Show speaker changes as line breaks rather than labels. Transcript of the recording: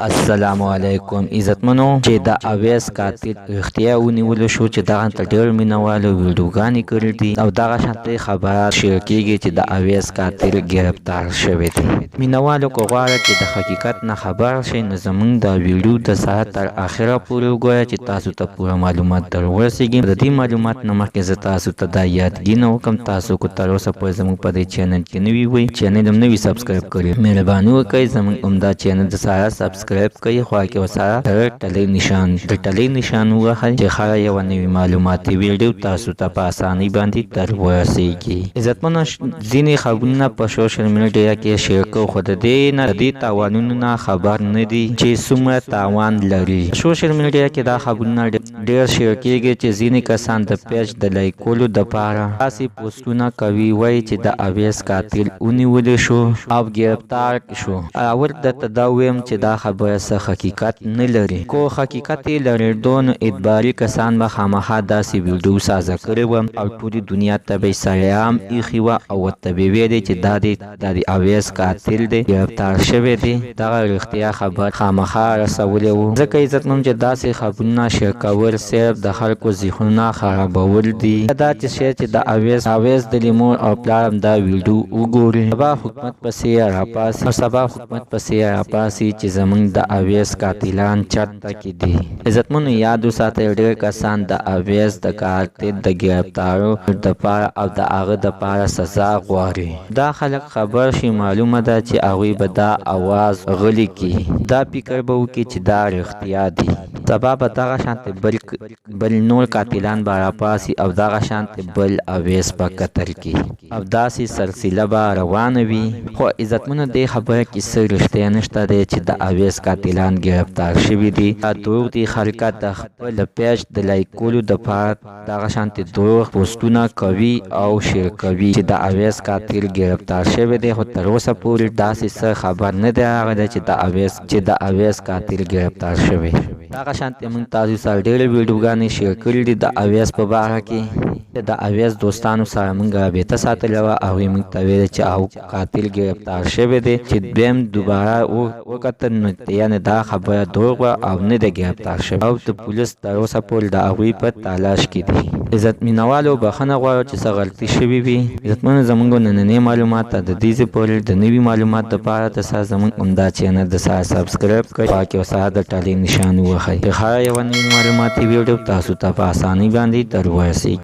السلام علیکم عزتمنو چې د اویس قاتل اختیا ونیول شو چې دغه ته ډېر مینوالو ویډیوګانې کړې دي او دغه شانتي خبرات شیر کیږي چې د اویس قاتل گرفتار شوی دی. مینوالو کو غواړي چې د حقیقت نه خبر شي نو زمونږ د ویډیو د ساعت تر اخره پورې وګورئ چې تاسو ته پوره معلومات در ورسیږي. د دې معلومات نه مخکې زه تاسو ته دا یادګینه وکم تاسو کو تر اوسه پورې زموږ په دې چینل کې نوی وي چینل هم نوی سبسکرایب کړئ. مهرباني وکړئ زموږ عمده چینل د سره سبسکرایب کړئ خو کې وسره ټلې نشان د ټلې نشان وهل چې خره یو نوی معلوماتي ویډیو تاسو ته په اسانۍ باندې در ورسیږي. عزتمنو ځینې خبرونه په سوشل میډیا کې شیر کوي خو د دې نه د تاوانونو نه خبر نه دي چې څومره تاوان لري. سوشل میډیا کې دا خبرونه ډېر شیر کېږي چې ځینې کسان د پیج د لایکولو دپاره داسې پوسټونه کوي وایي چې د اویس قاتل ونیول شو او ګرفتار شو. اول درته دا ویم چې دا خبره څه حقیقت نه لري. کو حقیقت یې لرېدو نو اعتباري کسان به خامخا داسې ویډیو سازه کړې وه او ټولې دنیا ته به یې سلام ایښي وه او ورته به یې ویلې چې دا د اویس قاتل دی ګرفتار شوی دی. دغه رښتیا خبر خامخا رسولی و. ځکه عزتمن چې داسې خبرونه شیر کول صرف د خلکو ذهنونه خرابول دي. دا چې د اویس د مور او پلار هم دا ویډیو وګوري سبا حکومت پسې راپاسي او سبا حکومت پسې راپاسي چې زمونږ د اویس قاتلان چرته کې دي. عزتمنو یاد وساتئ ډېر کسان د اویس د قاتل د ګرفتارو دپاره او د هغه دپاره سزا غواړي. دا خلک خبر شي معلومه ده چې هغوی به دا اواز غلی کړي. دا فکر به وکړي چې دا رښتیا دي. سبا به دغه شانتې بل نور قاتلان به راپاسي او دغه شانتې بل اویس به قتل کړي او داسې سلسله به روانه وي. خو عزتمنو دې خبره کې څه رښتیا نشته دی چې د اویس قاتلان گرفتار شوي دي. دا دروغ دي. خلک د خپل پیج د لایکولو دپاره دغه شانتې دروغ پوسټونه کوي او شیر کوي چې د اویس قاتل گرفتار شوی دی خو تر اوسه پورې داسې څه خبر نه دی راغلی چې د اویس قاتل گرفتار شوی. دغه شانتې موږ تاسو سره ډېرې ویډیوګانې شیر کړي دي د اویس په باره کې. د اویس دوستانو سره موږ رابطه ساتلې وه او هغوی موږ ته ویل چې قاتل گرفتار شوی دی چې دویم دوباره وکتل نو یعنې دا خبره دروغ وه او نه دی گرفتار شوی او د پولیس تر اوسه پورې د هغوی په تلاش کې دي. عزت مینوالو بخښنه غواړو چې څه غلطي شوې وي. عزتمنو زموږ نننۍ معلومات د دې ځای پورې د نوي معلومات دپاره د سره زموږ عمده چینل د سره سبسکرایب کړئ خوا کې ورسره د ټلې نشان ووهئ چې هره یوه نوي معلوماتي ویډیو تاسو ته په اسانۍ باندې در ورسیږي.